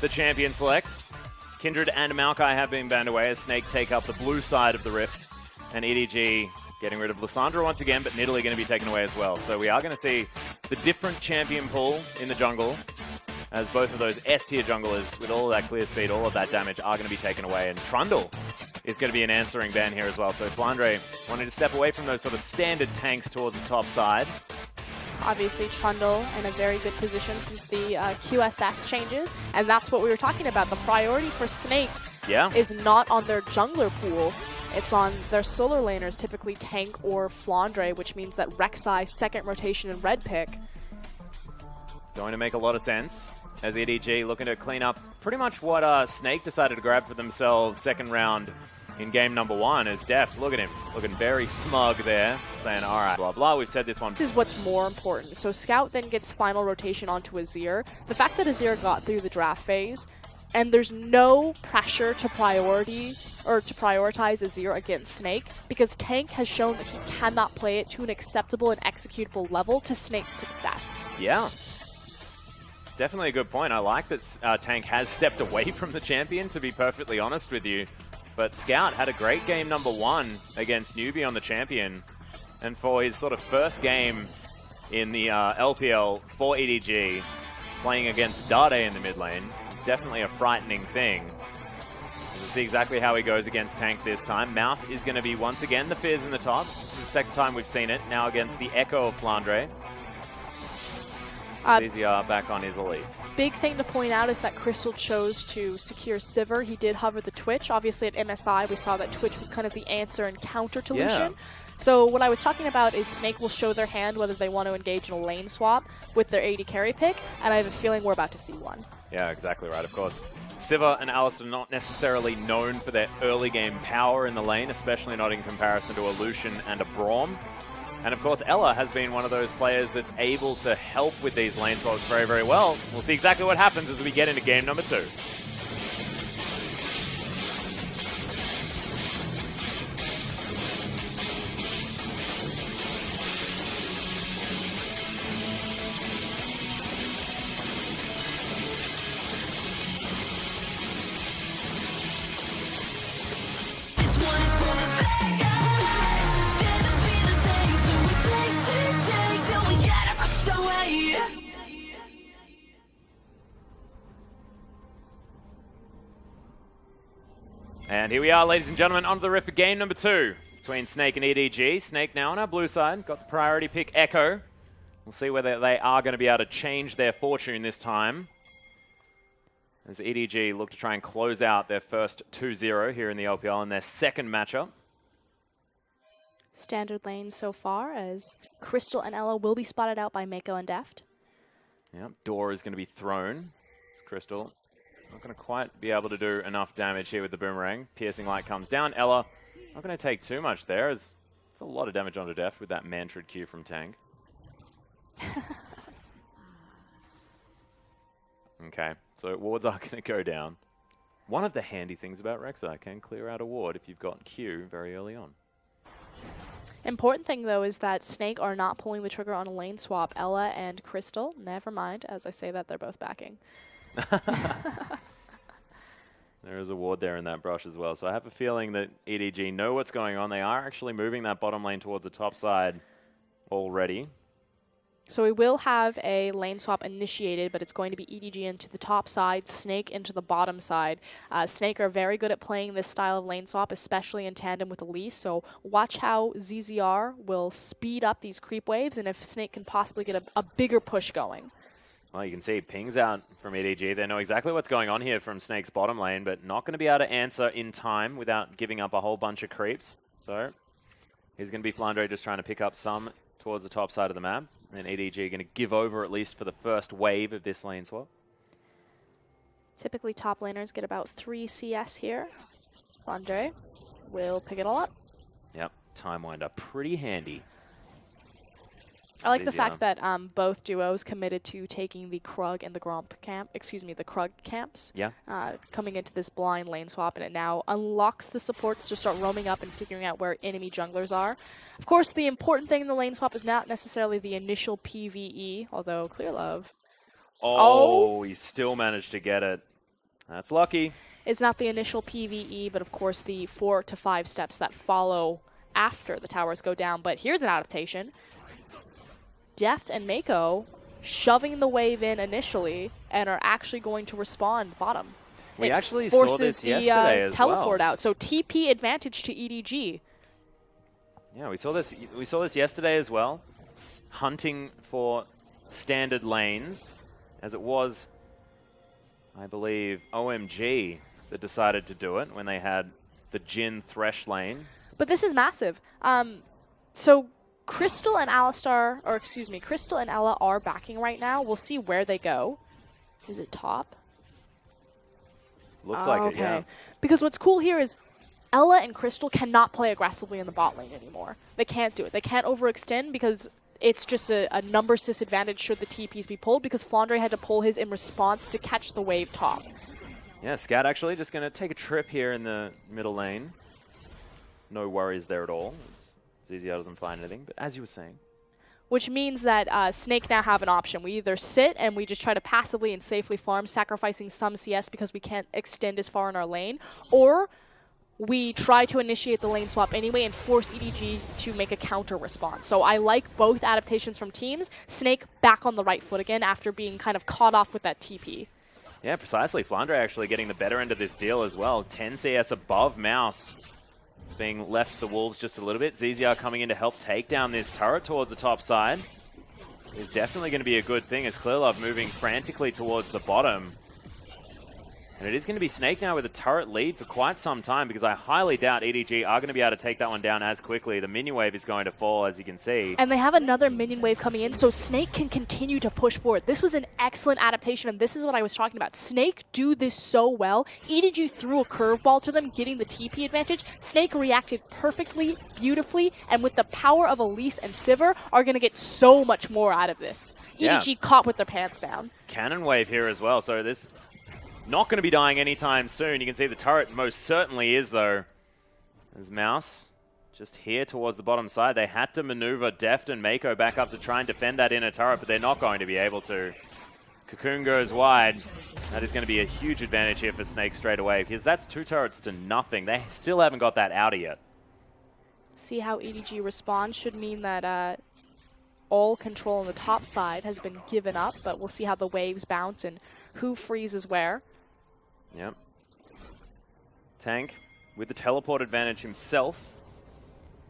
the champion select. Kindred and Maokai have been banned away as Snake take up the blue side of the Rift. And EDG getting rid of Lissandra once again, but Nidalee going to be taken away as well. So we are going to see the different champion pool in the jungle, as both of those S-tier junglers, with all of that clear speed, all of that damage, are going to be taken away. And Trundle is going to be an answering ban here as well. So Flandre wanting to step away from those sort of standard tanks towards the top side. Obviously, Trundle in a very good position since the QSS changes. And that's what we were talking about. The priority for Snake is not on their jungler pool. It's on their solar laners, typically Tank or Flandre, which means that Rek'Sai, second rotation and red pick. Going to make a lot of sense as EDG looking to clean up pretty much what Snake decided to grab for themselves second round in game number 1 as Deft, look at him, looking very smug there, saying, all right, blah, blah, we've said this one. This is what's more important. So Scout then gets final rotation onto Azir. The fact that Azir got through the draft phase, and there's no pressure to prioritize Azir against Snake, because Tank has shown that he cannot play it to an acceptable and executable level to Snake's success. Yeah. Definitely a good point. I like that Tank has stepped away from the champion, to be perfectly honest with you. But Scout had a great game number 1 against Newbie on the champion. And for his sort of first game in the LPL for EDG, playing against Dade in the mid lane, it's definitely a frightening thing. We'll see exactly how he goes against Tank this time. Mouse is going to be once again the Fizz in the top. This is the second time we've seen it, now against the Echo of Flandre. ZZR back on his Elise. Big thing to point out is that Crystal chose to secure Sivir. He did hover the Twitch. Obviously at MSI we saw that Twitch was kind of the answer and counter to Lucian. So what I was talking about is Snake will show their hand whether they want to engage in a lane swap with their AD carry pick, and I have a feeling we're about to see one. Yeah, exactly right, of course. Sivir and Alistar not necessarily known for their early game power in the lane, especially not in comparison to a Lucian and a Braum. And of course, Ella has been one of those players that's able to help with these lane swaps very, very well. We'll see exactly what happens as we get into game number 2. And here we are, ladies and gentlemen, onto the Rift for game number 2 between Snake and EDG. Snake now on our blue side, got the priority pick Echo. We'll see whether they are going to be able to change their fortune this time, as EDG look to try and close out their first 2-0 here in the LPL in their second matchup. Standard lane so far, as Crystal and Ella will be spotted out by Mako and Deft. Yep, door is going to be thrown. It's Crystal. Not going to quite be able to do enough damage here with the boomerang. Piercing light comes down. Ella not going to take too much there, as it's a lot of damage onto Deft with that Mantrid Q from Tank. Okay, so wards are going to go down. One of the handy things about Rek'Sai can clear out a ward if you've got Q very early on. Important thing, though, is that Snake are not pulling the trigger on a lane swap. Ella and Crystal, never mind. As I say that, they're both backing. There is a ward there in that brush as well. So I have a feeling that EDG know what's going on. They are actually moving that bottom lane towards the top side already. So we will have a lane swap initiated, but it's going to be EDG into the top side, Snake into the bottom side. Snake are very good at playing this style of lane swap, especially in tandem with Elise. So watch how ZZR will speed up these creep waves, and if Snake can possibly get a bigger push going. Well, you can see pings out from EDG. They know exactly what's going on here from Snake's bottom lane, but not going to be able to answer in time without giving up a whole bunch of creeps. So here's going to be Flandre just trying to pick up some towards the top side of the map. And EDG going to give over at least for the first wave of this lane swap. Typically top laners get about 3 CS here. Flandre will pick it all up. Yep, time winder, pretty handy. I like the fact that both duos committed to taking the Krug and the Gromp camp, the Krug camps. Yeah. Coming into this blind lane swap, and it now unlocks the supports to start roaming up and figuring out where enemy junglers are. Of course, the important thing in the lane swap is not necessarily the initial PvE, although Clear Love. Oh, he still managed to get it. That's lucky. It's not the initial PvE, but of course the 4 to 5 steps that follow after the towers go down. But here's an adaptation. Deft and Mako shoving the wave in initially and are actually going to respond bottom. We actually saw this yesterday as well. Teleport out. So TP advantage to EDG. Yeah, we saw this yesterday as well. Hunting for standard lanes, as it was, I believe, OMG that decided to do it when they had the Jhin Thresh lane. But this is massive. So Crystal and Alistar, or excuse me, Crystal and Ella are backing right now. We'll see where they go. Is it top? Looks like it, yeah. Because what's cool here is Ella and Crystal cannot play aggressively in the bot lane anymore. They can't do it. They can't overextend because it's just a numbers disadvantage should the TPs be pulled, because Flandre had to pull his in response to catch the wave top. Yeah, Scout actually just going to take a trip here in the middle lane. No worries there at all. ZZL doesn't find anything, but as you were saying. Which means that Snake now have an option. We either sit and we just try to passively and safely farm, sacrificing some CS because we can't extend as far in our lane, or we try to initiate the lane swap anyway and force EDG to make a counter response. So I like both adaptations from teams. Snake back on the right foot again after being kind of caught off with that TP. Yeah, precisely. Flandre actually getting the better end of this deal as well. 10 CS above Mouse. It's being left to the Wolves just a little bit. ZZR coming in to help take down this turret towards the top side. Is definitely going to be a good thing as Clearlove moving frantically towards the bottom. And it is going to be Snake now with a turret lead for quite some time, because I highly doubt EDG are going to be able to take that one down as quickly. The minion wave is going to fall, as you can see. And they have another minion wave coming in, so Snake can continue to push forward. This was an excellent adaptation, and this is what I was talking about. Snake do this so well. EDG threw a curveball to them, getting the TP advantage. Snake reacted perfectly, beautifully, and with the power of Elise and Sivir, are going to get so much more out of this. EDG caught with their pants down. Cannon wave here as well, so this not going to be dying anytime soon. You can see the turret most certainly is, though. As Mouse just here towards the bottom side. They had to maneuver Deft and Mako back up to try and defend that inner turret, but they're not going to be able to. Cocoon goes wide. That is going to be a huge advantage here for Snake straight away, because that's 2 turrets to nothing. They still haven't got that outer yet. See how EDG responds should mean that all control on the top side has been given up, but we'll see how the waves bounce and who freezes where. Yep. Tank, with the teleport advantage himself,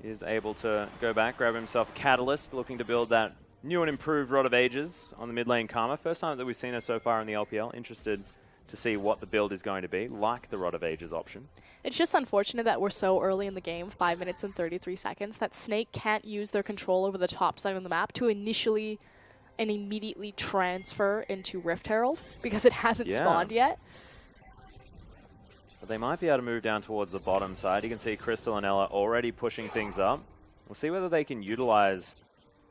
is able to go back, grab himself a Catalyst, looking to build that new and improved Rod of Ages on the mid lane Karma. First time that we've seen her so far in the LPL. Interested to see what the build is going to be, like the Rod of Ages option. It's just unfortunate that we're so early in the game, 5 minutes and 33 seconds, that Snake can't use their control over the top side of the map to initially and immediately transfer into Rift Herald, because it hasn't spawned yet. But they might be able to move down towards the bottom side. You can see Crystal and Ella already pushing things up. We'll see whether they can utilize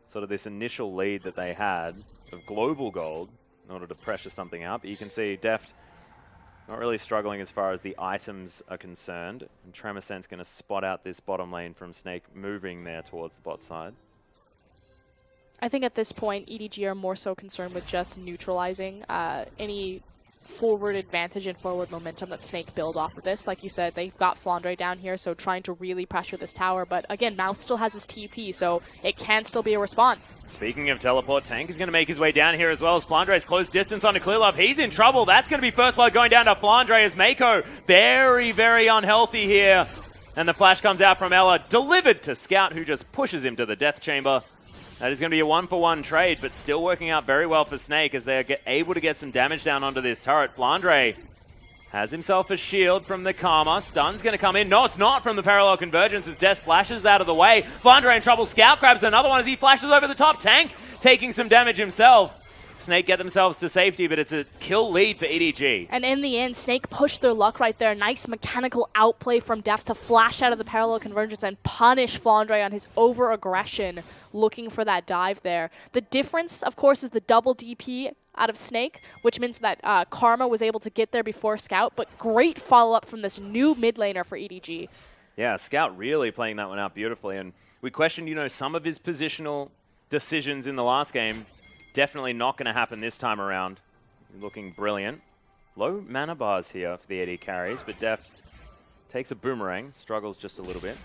sort of this initial lead that they had of global gold in order to pressure something up. But you can see Deft not really struggling as far as the items are concerned. And Tremorsense going to spot out this bottom lane from Snake moving there towards the bot side. I think at this point, EDG are more so concerned with just neutralizing any forward advantage and forward momentum that Snake build off of this. Like you said, they've got Flandre down here, so trying to really pressure this tower. But again, Mouse still has his TP, so it can still be a response. Speaking of teleport, Tank is going to make his way down here as well as Flandre's close distance onto Clearlove. He's in trouble. That's going to be first blood going down to Flandre as Mako very, very unhealthy here. And the flash comes out from Ella, delivered to Scout, who just pushes him to the death chamber. That is going to be a 1-for-1 trade, but still working out very well for Snake as they're able to get some damage down onto this turret. Flandre has himself a shield from the Karma. Stun's going to come in. No, it's not from the Parallel Convergence as Death flashes out of the way. Flandre in trouble. Scout grabs another one as he flashes over the top. Tank taking some damage himself. Snake get themselves to safety, but it's a kill lead for EDG. And in the end, Snake pushed their luck right there. Nice mechanical outplay from Def to flash out of the Parallel Convergence and punish Flandre on his over-aggression, looking for that dive there. The difference, of course, is the double DP out of Snake, which means that Karma was able to get there before Scout, but great follow-up from this new mid laner for EDG. Yeah, Scout really playing that one out beautifully, and we questioned, some of his positional decisions in the last game. Definitely not going to happen this time around. Looking brilliant. Low mana bars here for the AD carries, but Deft takes a boomerang, struggles just a little bit.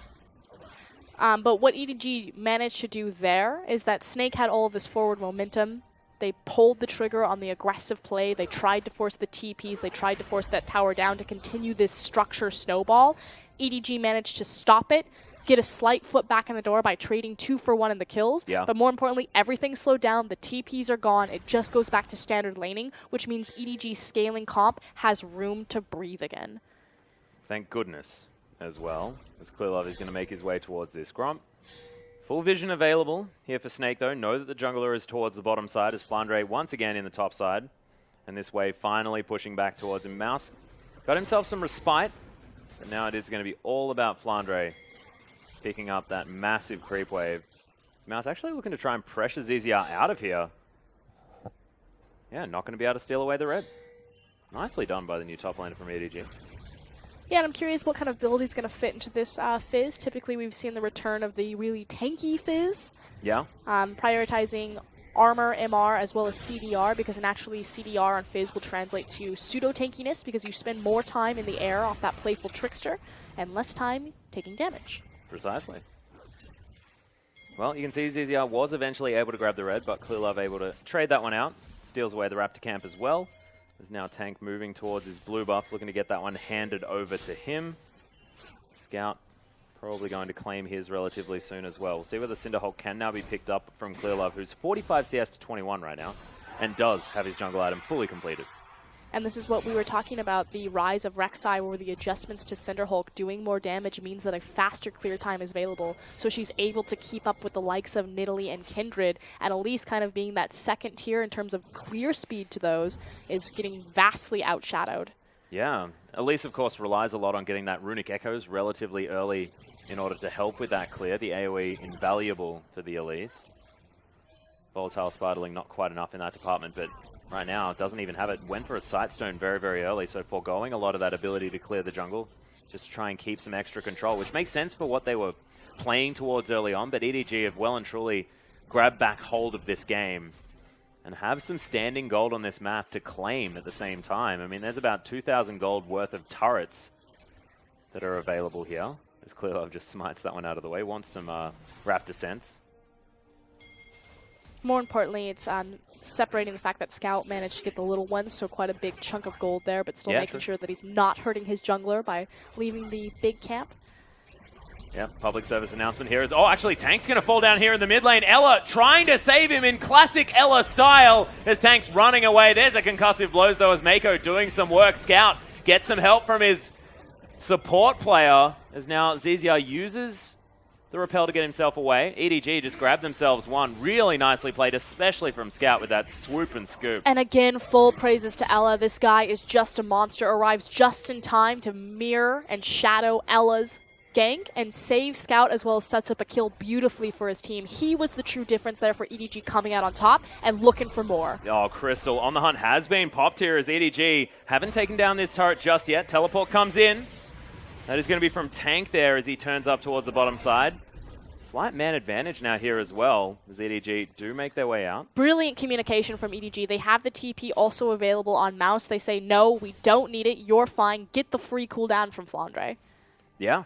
But what EDG managed to do there is that Snake had all of this forward momentum. They pulled the trigger on the aggressive play. They tried to force the TPs. They tried to force that tower down to continue this structure snowball. EDG managed to stop it, get a slight foot back in the door by trading 2 for 1 in the kills. Yeah. But more importantly, everything slowed down. The TPs are gone. It just goes back to standard laning, which means EDG's scaling comp has room to breathe again. Thank goodness as well, as Clearlove is going to make his way towards this Gromp. Full vision available here for Snake, though. Know that the jungler is towards the bottom side as Flandre once again in the top side. And this wave finally pushing back towards him. Mouse got himself some respite, but now it is going to be all about Flandre picking up that massive creep wave. Mouse actually looking to try and pressure ZZR out of here. Yeah, not going to be able to steal away the red. Nicely done by the new top laner from EDG. Yeah, and I'm curious what kind of build he's going to fit into this Fizz. Typically, we've seen the return of the really tanky Fizz. Yeah. Prioritizing armor, MR, as well as CDR, because naturally CDR on Fizz will translate to pseudo-tankiness because you spend more time in the air off that playful trickster and less time taking damage. Precisely. Well, you can see ZZR was eventually able to grab the red, but Clearlove able to trade that one out. Steals away the Raptor camp as well. There's now Tank moving towards his blue buff, looking to get that one handed over to him. Scout probably going to claim his relatively soon as well. We'll see whether Cinderhulk can now be picked up from Clearlove, who's 45 CS to 21 right now, and does have his jungle item fully completed. And this is what we were talking about, the rise of Rek'Sai, where the adjustments to Cinderhulk doing more damage means that a faster clear time is available. So she's able to keep up with the likes of Nidalee and Kindred, and Elise kind of being that second tier in terms of clear speed to those is getting vastly outshadowed. Yeah. Elise, of course, relies a lot on getting that Runic Echoes relatively early in order to help with that clear. The AoE invaluable for the Elise. Volatile Spiderling not quite enough in that department, but right now doesn't even have it. Went for a Sightstone very, very early, so foregoing a lot of that ability to clear the jungle. Just try and keep some extra control, which makes sense for what they were playing towards early on, but EDG have well and truly grabbed back hold of this game and have some standing gold on this map to claim at the same time. I mean, there's about 2,000 gold worth of turrets that are available here. As Clearlove just smites that one out of the way. Wants some Raptor sense. More importantly, it's separating the fact that Scout managed to get the little ones, so quite a big chunk of gold there, but still making sure that he's not hurting his jungler by leaving the big camp. Yeah, public service announcement here is, oh, actually, Tank's going to fall down here in the mid lane. Ella trying to save him in classic Ella style as Tank's running away. There's a concussive blows, though, as Mako doing some work. Scout gets some help from his support player as now ZZR uses the repel to get himself away. EDG just grabbed themselves one. Really nicely played, especially from Scout with that swoop and scoop. And again, full praises to Ella. This guy is just a monster. Arrives just in time to mirror and shadow Ella's gank and save Scout, as well as sets up a kill beautifully for his team. He was the true difference there for EDG coming out on top and looking for more. Oh, Crystal on the hunt has been popped here as EDG haven't taken down this turret just yet. Teleport comes in. That is going to be from Tank there as he turns up towards the bottom side. Slight man advantage now here as well, as EDG do make their way out. Brilliant communication from EDG. They have the TP also available on Mouse. They say, no, we don't need it. You're fine. Get the free cooldown from Flandre. Yeah.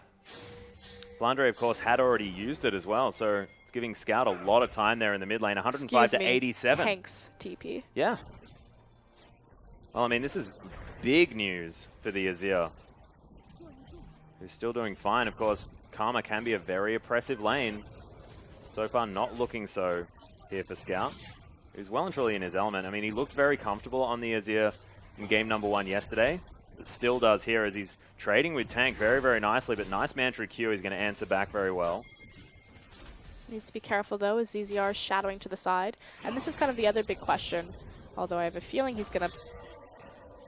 Flandre, of course, had already used it as well, so it's giving Scout a lot of time there in the mid lane. 105 to 87. Tank's TP. Yeah. Well, I mean, this is big news for the Azir, who's still doing fine. Of course, Karma can be a very oppressive lane. So far, not looking so here for Scout, who's well and truly in his element. I mean, he looked very comfortable on the Azir in game number 1 yesterday. It still does here as he's trading with Tank very, very nicely, but nice Mantry Q is going to answer back very well. Needs to be careful, though, as ZZR is shadowing to the side. And this is kind of the other big question, although I have a feeling he's going to...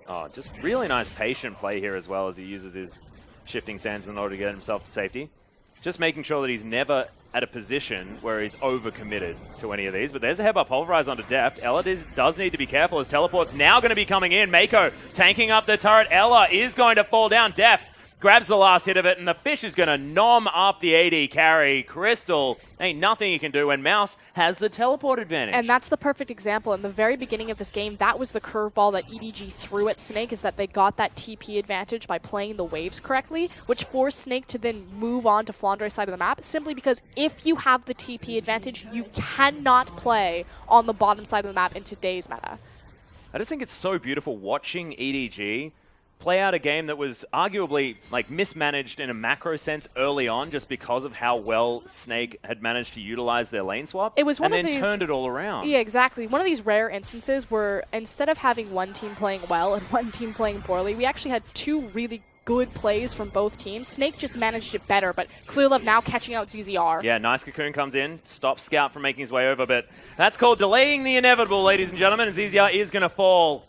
Oh, just really nice patient play here as well as he uses his shifting sands in order to get himself to safety. Just making sure that he's never at a position where he's overcommitted to any of these. But there's a headbutt pulverize onto Deft. Ella does need to be careful as Teleport's now going to be coming in. Mako tanking up the turret. Ella is going to fall down. Deft grabs the last hit of it, and the Fish is going to nom up the AD carry. Crystal, ain't nothing he can do, and Mouse has the teleport advantage. And that's the perfect example. In the very beginning of this game, that was the curveball that EDG threw at Snake, is that they got that TP advantage by playing the waves correctly, which forced Snake to then move on to Flandre's side of the map, simply because if you have the TP advantage, you cannot play on the bottom side of the map in today's meta. I just think it's so beautiful watching EDG play out a game that was arguably like mismanaged in a macro sense early on, just because of how well Snake had managed to utilize their lane swap. It was one and of then these, turned it all around. Yeah, exactly. One of these rare instances where instead of having one team playing well and one team playing poorly, we actually had two really good plays from both teams. Snake just managed it better, but Clearlove now catching out ZZR. Yeah, nice Cocoon comes in, stops Scout from making his way over, but that's called delaying the inevitable, ladies and gentlemen, and ZZR is going to fall.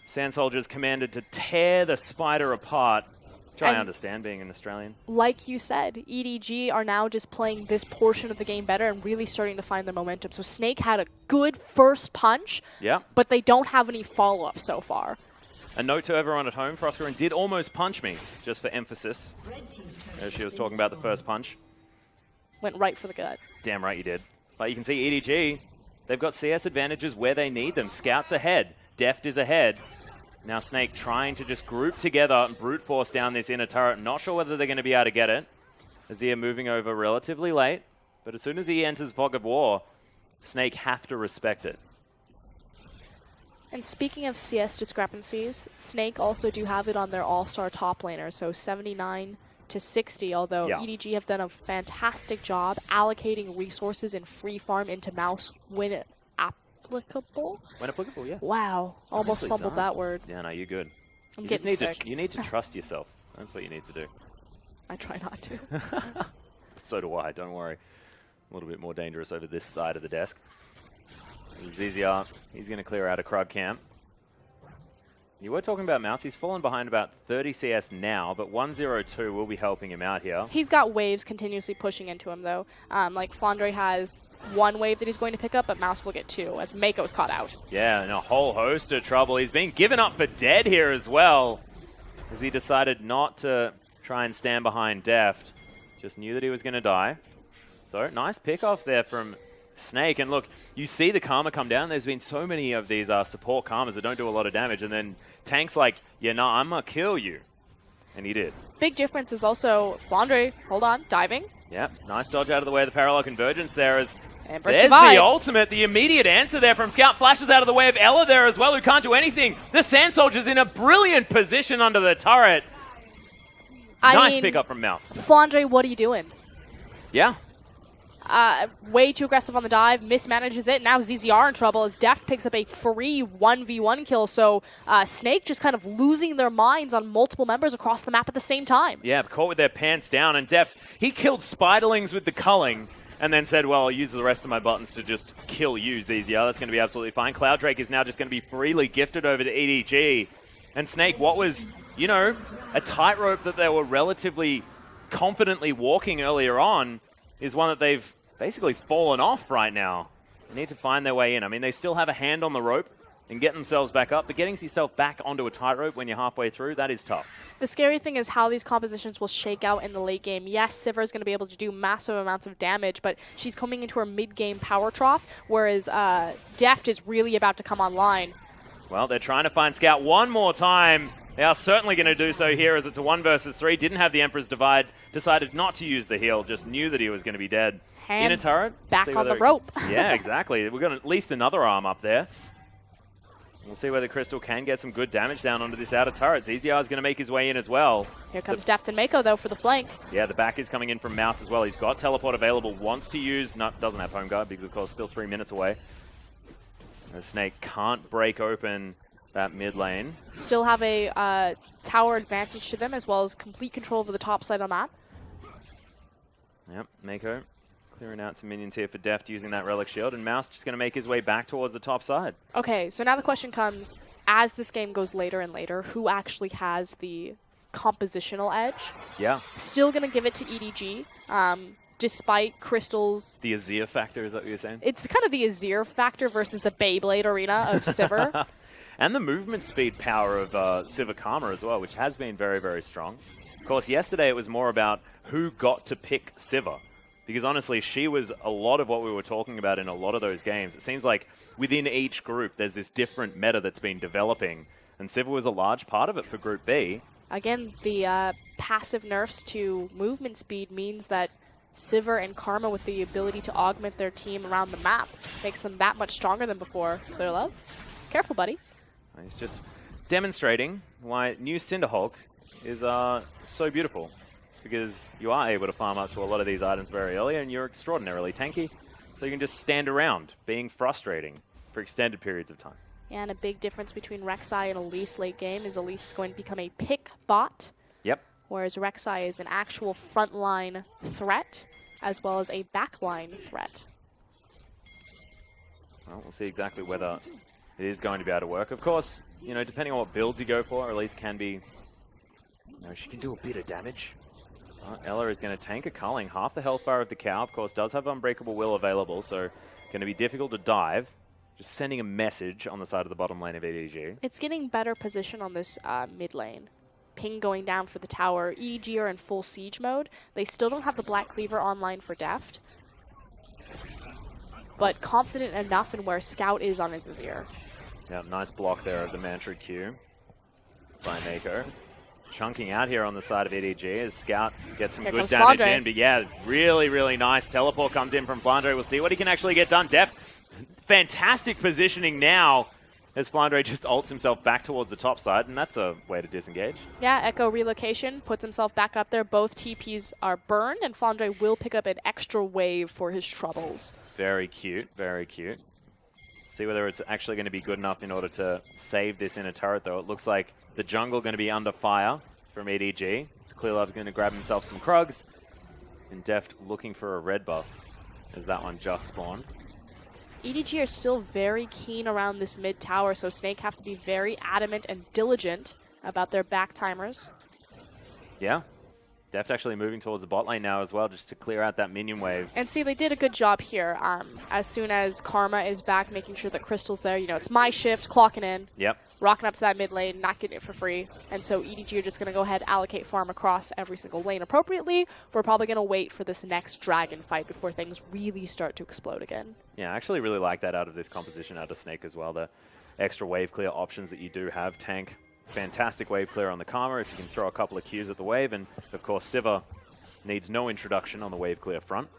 Sand Soldiers commanded to tear the spider apart. Which I understand, being an Australian. Like you said, EDG are now just playing this portion of the game better and really starting to find their momentum. So Snake had a good first punch, but they don't have any follow-up so far. A note to everyone at home, Froscarin did almost punch me, just for emphasis. As she was talking about the first punch. Went right for the gut. Damn right you did. But you can see EDG, they've got CS advantages where they need them. Scout's ahead. Deft is ahead. Now Snake trying to just group together and brute force down this inner turret. Not sure whether they're going to be able to get it. Azir moving over relatively late. But as soon as he enters Fog of War, Snake have to respect it. And speaking of CS discrepancies, Snake also do have it on their all-star top laner, so 79 to 60, although EDG have done a fantastic job allocating resources in free farm into Mouse when applicable. When applicable, yeah. Wow, almost fumbled that word. Yeah, no, you're good. I'm getting sick. You need to trust yourself. That's what you need to do. I try not to. So do I, don't worry. A little bit more dangerous over this side of the desk. ZZR, he's going to clear out a Krug camp. You were talking about Mouse. He's fallen behind about 30 CS now, but 102 will be helping him out here. He's got waves continuously pushing into him, though. Like, Flandre has one wave that he's going to pick up, but Mouse will get two, as Mako's caught out. Yeah, and a whole host of trouble. He's being given up for dead here as well, as he decided not to try and stand behind Deft. Just knew that he was going to die. So, nice pick off there from Snake. And look, you see the Karma come down. There's been so many of these support Karmas that don't do a lot of damage. And then Tank's like, yeah, no, I'm going to kill you. And he did. Big difference is also Flandre, hold on, diving. Yep, nice dodge out of the way of the parallel convergence there. As Ember there's survived. the ultimate, the immediate answer there from Scout. Flashes out of the way of Ella there as well, who can't do anything. The Sand Soldier's in a brilliant position under the turret. Nice pick up from Mouse. Flandre, what are you doing? Yeah. Way too aggressive on the dive, mismanages it. Now ZZR in trouble as Deft picks up a free 1v1 kill. So Snake just kind of losing their minds on multiple members across the map at the same time. Yeah, caught with their pants down. And Deft, he killed Spiderlings with the culling and then said, well, I'll use the rest of my buttons to just kill you, ZZR. That's going to be absolutely fine. Cloud Drake is now just going to be freely gifted over to EDG. And Snake, what was, you know, a tightrope that they were relatively confidently walking earlier on, is one that they've basically fallen off right now. They need to find their way in. I mean, they still have a hand on the rope and get themselves back up, but getting yourself back onto a tightrope when you're halfway through, that is tough. The scary thing is how these compositions will shake out in the late game. Yes, Sivir is going to be able to do massive amounts of damage, but she's coming into her mid-game power trough, whereas Deft is really about to come online. Well, they're trying to find Scout one more time. They are certainly going to do so here as it's a 1 versus 3. Didn't have the Emperor's Divide. Decided not to use the heal. Just knew that he was going to be dead. Hand in a turret. back on the rope. Yeah, exactly. We've got at least another arm up there. We'll see whether Crystal can get some good damage down onto this outer turret. ZZR is going to make his way in as well. Here comes Deft and Mako, though, for the flank. Yeah, the back is coming in from Mouse as well. He's got teleport available. Wants to use. Doesn't have home guard because, of course, still 3 minutes away. The Snake can't break open that mid lane. Still have a tower advantage to them, as well as complete control over the top side on that. Yep, Mako clearing out some minions here for Deft using that Relic Shield, and Mouse just going to make his way back towards the top side. Okay, so now the question comes, as this game goes later and later, who actually has the compositional edge? Yeah. Still going to give it to EDG, despite Crystal's... The Azir factor, is that what you're saying? It's kind of the Azir factor versus the Beyblade arena of Sivir. And the movement speed power of Siva Karma as well, which has been very, very strong. Of course, yesterday it was more about who got to pick Siva. Because honestly, she was a lot of what we were talking about in a lot of those games. It seems like within each group, there's this different meta that's been developing. And Siva was a large part of it for Group B. Again, the passive nerfs to movement speed means that Siva and Karma, with the ability to augment their team around the map, makes them that much stronger than before. Clear Love, careful, buddy. He's just demonstrating why new Cinderhulk is so beautiful. It's because you are able to farm up to a lot of these items very early, and you're extraordinarily tanky, so you can just stand around being frustrating for extended periods of time. And a big difference between Rek'Sai and Elise late game is Elise is going to become a pick bot. Yep. Whereas Rek'Sai is an actual frontline threat, as well as a backline threat. Well, we'll see exactly whether it is going to be able to work. Of course, you know, depending on what builds you go for, Elise can be, you know, she can do a bit of damage. Ella is going to tank a culling. Half the health bar of the cow, of course, does have Unbreakable Will available, so going to be difficult to dive. Just sending a message on the side of the bottom lane of EDG. It's getting better position on this mid lane. Ping going down for the tower. EDG are in full siege mode. They still don't have the Black Cleaver online for Deft, but confident enough in where Scout is on his Azir. Yeah, nice block there of the Mantra Q by Mako. Chunking out here on the side of EDG as Scout gets some good damage in. But yeah, really, really nice. Teleport comes in from Flandre. We'll see what he can actually get done. Deft, fantastic positioning now as Flandre just ults himself back towards the top side, and that's a way to disengage. Yeah, Echo relocation, puts himself back up there. Both TPs are burned, and Flandre will pick up an extra wave for his troubles. Very cute, very cute. See whether it's actually going to be good enough in order to save this inner turret, though. It looks like the jungle going to be under fire from EDG. So ClearLove going to grab himself some Krugs, and Deft looking for a red buff as that one just spawned. EDG are still very keen around this mid tower, so Snake have to be very adamant and diligent about their back timers. Yeah. Deft actually moving towards the bot lane now as well, just to clear out that minion wave. And see, they did a good job here. As soon as Karma is back, making sure that Crystal's there. You know, it's my shift, clocking in. Yep. Rocking up to that mid lane, not getting it for free. And so EDG are just going to go ahead and allocate farm across every single lane appropriately. We're probably going to wait for this next dragon fight before things really start to explode again. Yeah, I actually really like that out of this composition, out of Snake as well. The extra wave clear options that you do have. Tank, fantastic wave clear on the Karma if you can throw a couple of Qs at the wave. And of course, Siva needs no introduction on the wave clear front,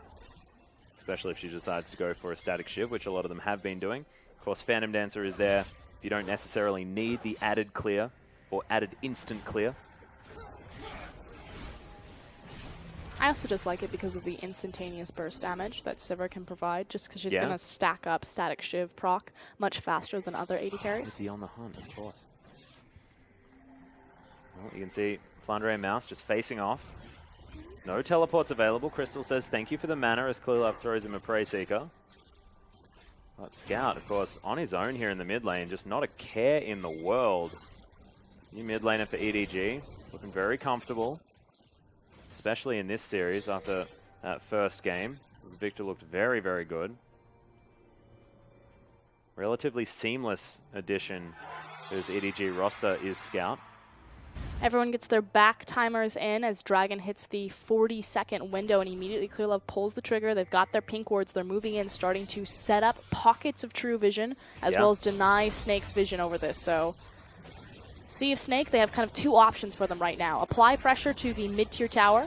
especially if she decides to go for a static shiv, which a lot of them have been doing. Of course, Phantom Dancer is there. You don't necessarily need the added clear or added instant clear. I also just like it because of the instantaneous burst damage that Sivir can provide, just because she's going to stack up static shiv proc much faster than other AD carries. Is he on the hunt? Of course. Well, you can see Flandre and Mouse just facing off. No teleports available. Crystal says thank you for the mana as ClearLove throws him a Prey Seeker. But Scout, of course, on his own here in the mid lane, just not a care in the world. New mid laner for EDG, looking very comfortable, especially in this series after that first game. Victor looked very, very good. Relatively seamless addition to his EDG roster is Scout. Everyone gets their back timers in as Dragon hits the 40-second window, and immediately ClearLove pulls the trigger. They've got their pink wards. They're moving in, starting to set up pockets of true vision, as well as deny Snake's vision over this. So, Sea of Snake, they have kind of two options for them right now. Apply pressure to the mid-tier tower.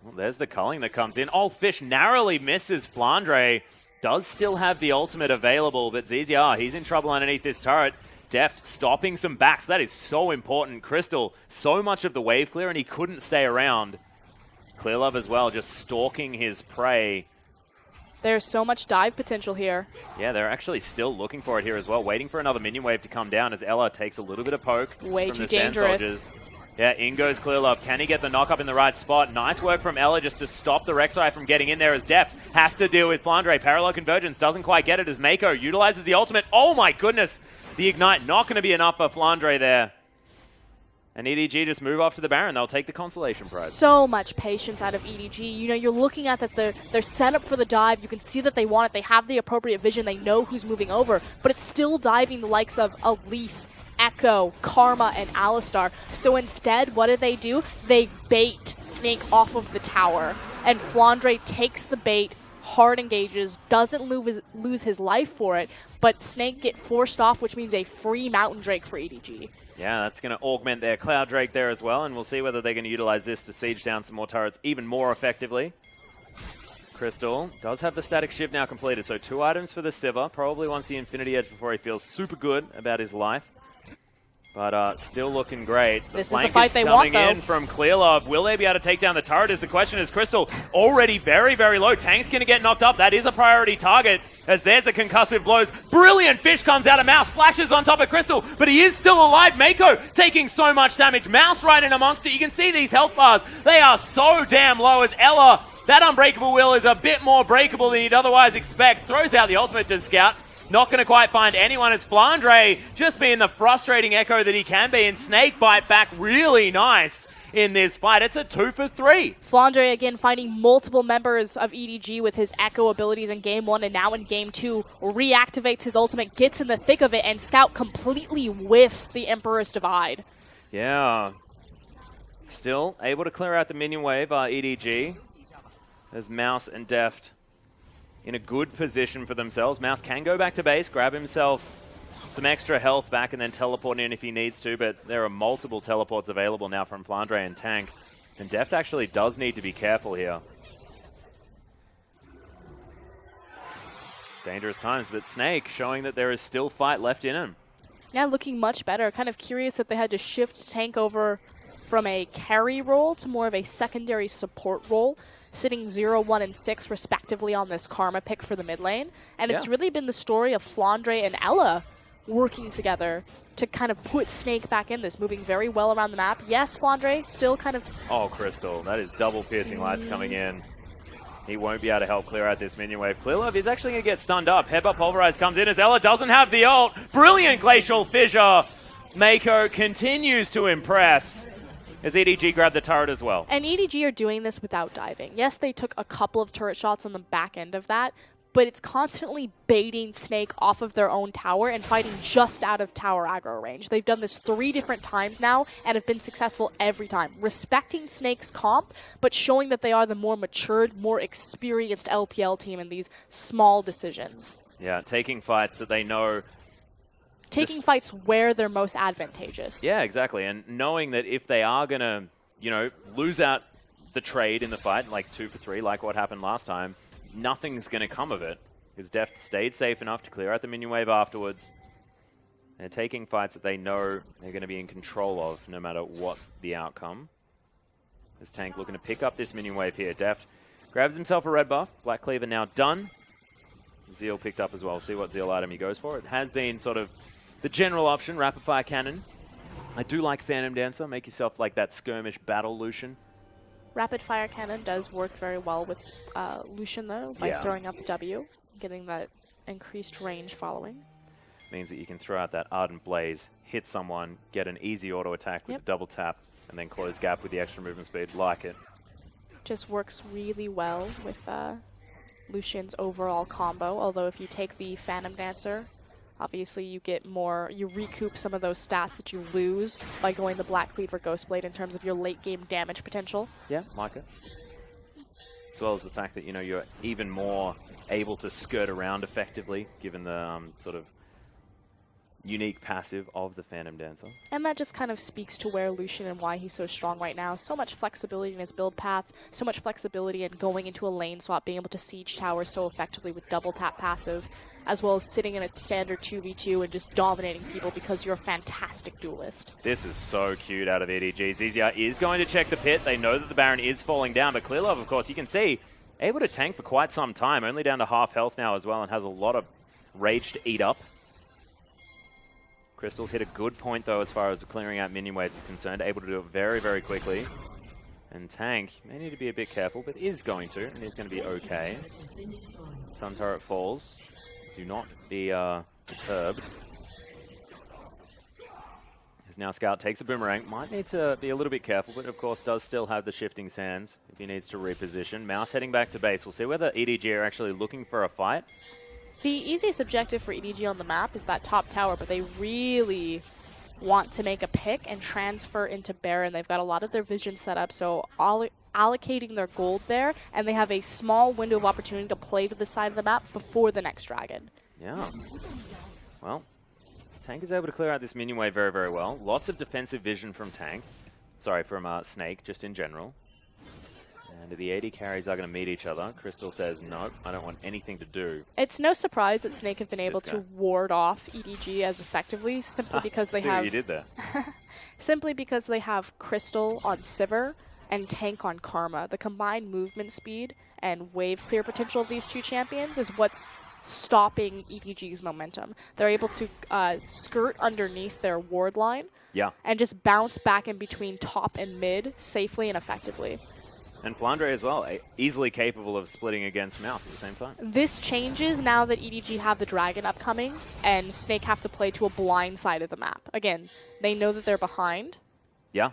Well, there's the culling that comes in. Oh, Fish narrowly misses Flandre. Does still have the ultimate available, but ZZR, he's in trouble underneath this turret. Deft stopping some backs. That is so important. Crystal, so much of the wave clear, and he couldn't stay around. ClearLove as well, just stalking his prey. There's so much dive potential here. Yeah, they're actually still looking for it here as well, waiting for another minion wave to come down as Ella takes a little bit of poke Way from too the Sand dangerous. Soldiers. Yeah, in goes ClearLove. Can he get the knock up in the right spot? Nice work from Ella just to stop the Rek'Sai from getting in there as Deft has to deal with Flandre. Parallel Convergence doesn't quite get it as Mako utilizes the ultimate. Oh my goodness! The Ignite not going to be enough for Flandre there. And EDG just move off to the Baron. They'll take the consolation prize. So much patience out of EDG. You know, you're looking at that they're set up for the dive. You can see that they want it. They have the appropriate vision. They know who's moving over. But it's still diving the likes of Elise, Echo, Karma, and Alistar. So instead, what do? They bait Snake off of the tower. And Flandre takes the bait, hard engages, doesn't lose his life for it, but Snake get forced off, which means a free Mountain Drake for EDG. Yeah, that's going to augment their Cloud Drake there as well, and we'll see whether they're going to utilize this to siege down some more turrets even more effectively. Crystal does have the Static Shiv now completed, so 2 items for the Sivir. Probably wants the Infinity Edge before he feels super good about his life. But still looking great. This is the fight they want, though. Coming in from Clearlove. Will they be able to take down the turret is the question, as Crystal already very, very low. Tank's going to get knocked up. That is a priority target, as there's a concussive blows. Brilliant fish comes out of Mouse, flashes on top of Crystal, but he is still alive. Mako taking so much damage. Mouse right in amongst it. You can see these health bars. They are so damn low, as Ella, that Unbreakable Will is a bit more breakable than you'd otherwise expect. Throws out the ultimate to Scout. Not going to quite find anyone. It's Flandre just being the frustrating Echo that he can be, and Snake bite back really nice in this fight. It's a 2 for 3. Flandre again finding multiple members of EDG with his Echo abilities in Game 1 and now in Game 2. Reactivates his ultimate, gets in the thick of it, and Scout completely whiffs the Emperor's Divide. Yeah. Still able to clear out the minion wave, EDG. As Mouse and Deft in a good position for themselves. Mouse can go back to base, grab himself some extra health back, and then teleport in if he needs to, but there are multiple teleports available now from Flandre and Tank. And Deft actually does need to be careful here. Dangerous times, but Snake showing that there is still fight left in him. Yeah, looking much better. Kind of curious that they had to shift Tank over from a carry role to more of a secondary support role, sitting 0, 1, and 6 respectively on this Karma pick for the mid lane. And it's really been the story of Flandre and Ella working together to kind of put Snake back in this, moving very well around the map. Yes, Flandre still kind of... Oh, Crystal, that is double piercing lights coming in. He won't be able to help clear out this minion wave. Clearlove is actually going to get stunned up. Headbutt Pulverize comes in as Ella doesn't have the ult. Brilliant Glacial Fissure. Mako continues to impress as EDG grabbed the turret as well. And EDG are doing this without diving. Yes, they took a couple of turret shots on the back end of that, but it's constantly baiting Snake off of their own tower and fighting just out of tower aggro range. They've done this 3 different times now and have been successful every time. Respecting Snake's comp, but showing that they are the more matured, more experienced LPL team in these small decisions. Yeah, taking fights that they know... Taking fights where they're most advantageous. Yeah, exactly. And knowing that if they are going to, you know, lose out the trade in the fight, like 2 for 3, like what happened last time, nothing's going to come of it. Because Deft stayed safe enough to clear out the minion wave afterwards. They're taking fights that they know they're going to be in control of, no matter what the outcome. This Tank looking to pick up this minion wave here. Deft grabs himself a red buff. Black Cleaver now done. Zeal picked up as well. See what Zeal item he goes for. It has been sort of the general option, Rapid Fire Cannon. I do like Phantom Dancer. Make yourself like that skirmish battle Lucian. Rapid Fire Cannon does work very well with Lucian, though, by throwing out the W, getting that increased range following. Means that you can throw out that Ardent Blaze, hit someone, get an easy auto attack with the double tap, and then close gap with the extra movement speed. Like it. Just works really well with Lucian's overall combo, although if you take the Phantom Dancer, obviously you get more, you recoup some of those stats that you lose by going the Black Cleaver Ghostblade in terms of your late game damage potential. Yeah, like it. As well as the fact that, you know, you're even more able to skirt around effectively, given the sort of unique passive of the Phantom Dancer. And that just kind of speaks to where Lucian and why he's so strong right now. So much flexibility in his build path, so much flexibility in going into a lane swap, being able to siege towers so effectively with double tap passive, as well as sitting in a standard 2v2 and just dominating people because you're a fantastic duelist. This is so cute out of EDG. ZZR is going to check the pit. They know that the Baron is falling down, but Clearlove, of course, you can see, able to tank for quite some time, only down to half health now as well, and has a lot of rage to eat up. Crystal's hit a good point, though, as far as clearing out minion waves is concerned, able to do it very, very quickly. And Tank may need to be a bit careful, but is going to, and is going to be okay. Sun turret falls. Do not be perturbed. As now Scout takes a boomerang. Might need to be a little bit careful, but of course does still have the shifting sands if he needs to reposition. Mouse heading back to base. We'll see whether EDG are actually looking for a fight. The easiest objective for EDG on the map is that top tower, but they really want to make a pick and transfer into Baron. They've got a lot of their vision set up, so allocating their gold there, and they have a small window of opportunity to play to the side of the map before the next dragon. Yeah. Well, Tank is able to clear out this minion wave very, very well. Lots of defensive vision from Tank. Sorry, from Snake, just in general. And the AD carries are going to meet each other. Crystal says, nope, I don't want anything to do. It's no surprise that Snake have been able to ward off EDG as effectively, simply because they see have... what you did there. Simply because they have Crystal on Sivir and Tank on Karma. The combined movement speed and wave clear potential of these two champions is what's stopping EDG's momentum. They're able to skirt underneath their ward line and just bounce back in between top and mid safely and effectively. And Flandre as well, easily capable of splitting against Mouse at the same time. This changes now that EDG have the dragon upcoming and Snake have to play to a blind side of the map. Again, they know that they're behind. Yeah.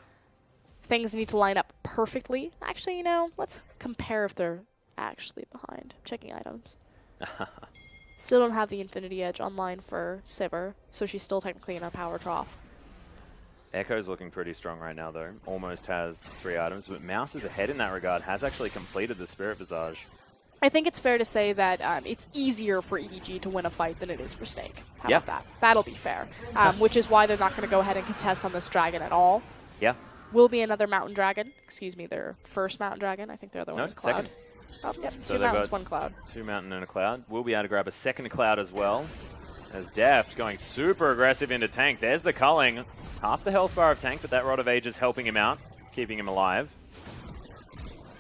Things need to line up perfectly. Actually, you know, let's compare if they're actually behind. Checking items. Still don't have the Infinity Edge online for Sivir, so she's still technically in a power trough. Echo's looking pretty strong right now, though. Almost has 3 items, but Mouse is ahead in that regard, has actually completed the Spirit Visage. I think it's fair to say that it's easier for EDG to win a fight than it is for Snake. How about that? That'll be fair. Which is why they're not going to go ahead and contest on this dragon at all. Yeah. Will be another Mountain Dragon. Excuse me, their first Mountain Dragon. I think the other one's Cloud. Second. Oh, yep. So 2 mountains, 1 cloud. 2 mountain and a cloud. We'll be able to grab a second cloud as well. As Deft going super aggressive into Tank. There's the culling. Half the health bar of Tank, but that Rod of Ages helping him out, keeping him alive.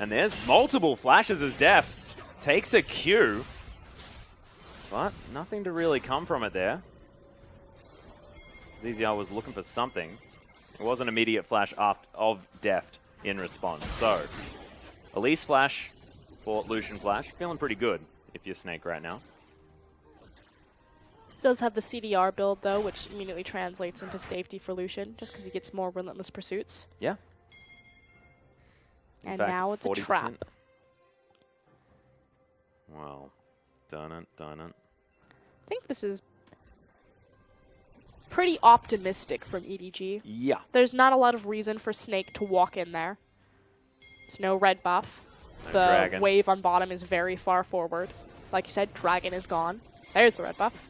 And there's multiple flashes as Deft takes a Q. But nothing to really come from it there. ZZR was looking for something. It was an immediate flash of Deft in response. So, Elise flash for Lucian flash. Feeling pretty good if you're Snake right now. Does have the CDR build, though, which immediately translates into safety for Lucian, just because he gets more relentless pursuits. Yeah. And now with the trap. Well, done it. I think this is pretty optimistic from EDG. Yeah. There's not a lot of reason for Snake to walk in there. There's no red buff. No the dragon. Wave on bottom is very far forward. Like you said, dragon is gone. There's the red buff.